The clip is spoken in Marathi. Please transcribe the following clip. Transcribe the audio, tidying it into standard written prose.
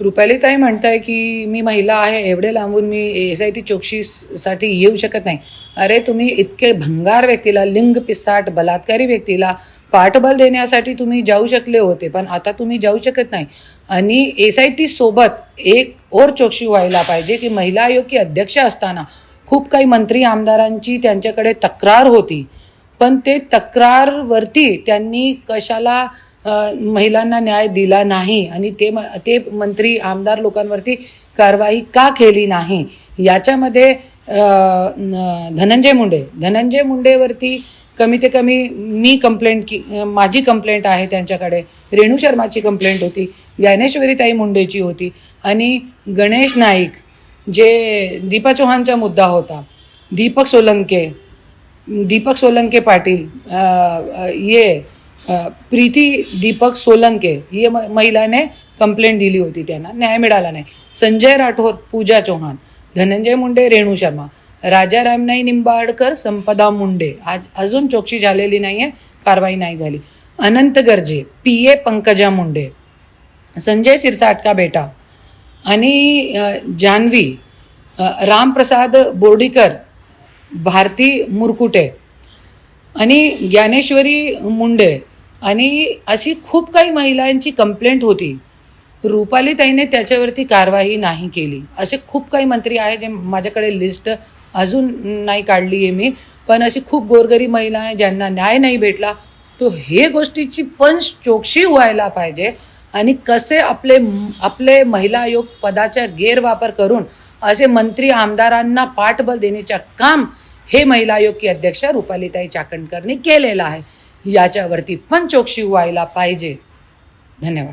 रुपालीताई म्हणताय की मी महिला आहे, एवढे लांबून मी SIT चौकशीसाठी येऊ शकत नाही. अरे तुम्ही इतके भंगार व्यक्तीला, लिंग पिसाट बलात्कारी व्यक्तीला पाठबळ देण्यासाठी तुम्ही जाऊ शकले होते, पण आता तुम्ही जाऊ शकत नाही. आणि SIT सोबत एक और चौकशी व्हायला पाहिजे की महिला आयोग की अध्यक्ष असताना खूप काही मंत्री आमदारांची त्यांच्याकडे तक्रार होती, पण ते तक्रारवरती त्यांनी कशाला महिलांना न्याय दिला नाही आणि ते मंत्री आमदार लोकांवरती कारवाई का केली नाही. याच्यामध्ये धनंजय मुंडेवरती कमीत कमी माझी कंप्लेंट आहे त्यांच्याकडे. रेणू शर्माची कंप्लेंट होती, ज्ञानेश्वरीताई मुंडेची होती आणि गणेश नाईक, जे दीपा चौहानचा मुद्दा होता, दीपक सोलंके पाटिल, ये प्रीती दीपक सोलंके, ये महिला ने कंप्लेंट दिली होती, त्यांना न्याय मिळाला नाही. संजय राठोड, पूजा चौहान, धनंजय मुंडे, रेणू शर्मा, राजा रामनाई निंबाळकर, संपदा मुंडे, अजून चौकशी झालेली नाही आहे, कारवाई नाही झाली. अनंत गर्जे, PA पंकजा मुंडे, संजय सिरसाट का बेटा आणि जान्हवी, रामप्रसाद बोर्डीकर, भारती मुरकुटे आणि ज्ञानेश्वरी मुंडे आणि अशी खूप काही महिलांची कंप्लेंट होती. रुपालीताईने त्याच्यावरती कारवाई नाही केली. असे खूप काही मंत्री आहे, जे माझ्याकडे लिस्ट अजून नाही काढली आहे मी, पण अशी खूप गोरगरीब महिला आहे ज्यांना न्याय नाही भेटला. तो हे गोष्टीची पण चौकशी व्हायला पाहिजे आणि कसे आपले महिला आयोग पदाचा गैरवापर करून असे मंत्री आमदारांना पाठबळ देण्याचे काम हे महिला आयोग की अध्यक्ष रुपालीताई चाकणकरनी केलेलं आहे. याच्यावरती पण चौकशी व्हायला पाहिजे. धन्यवाद.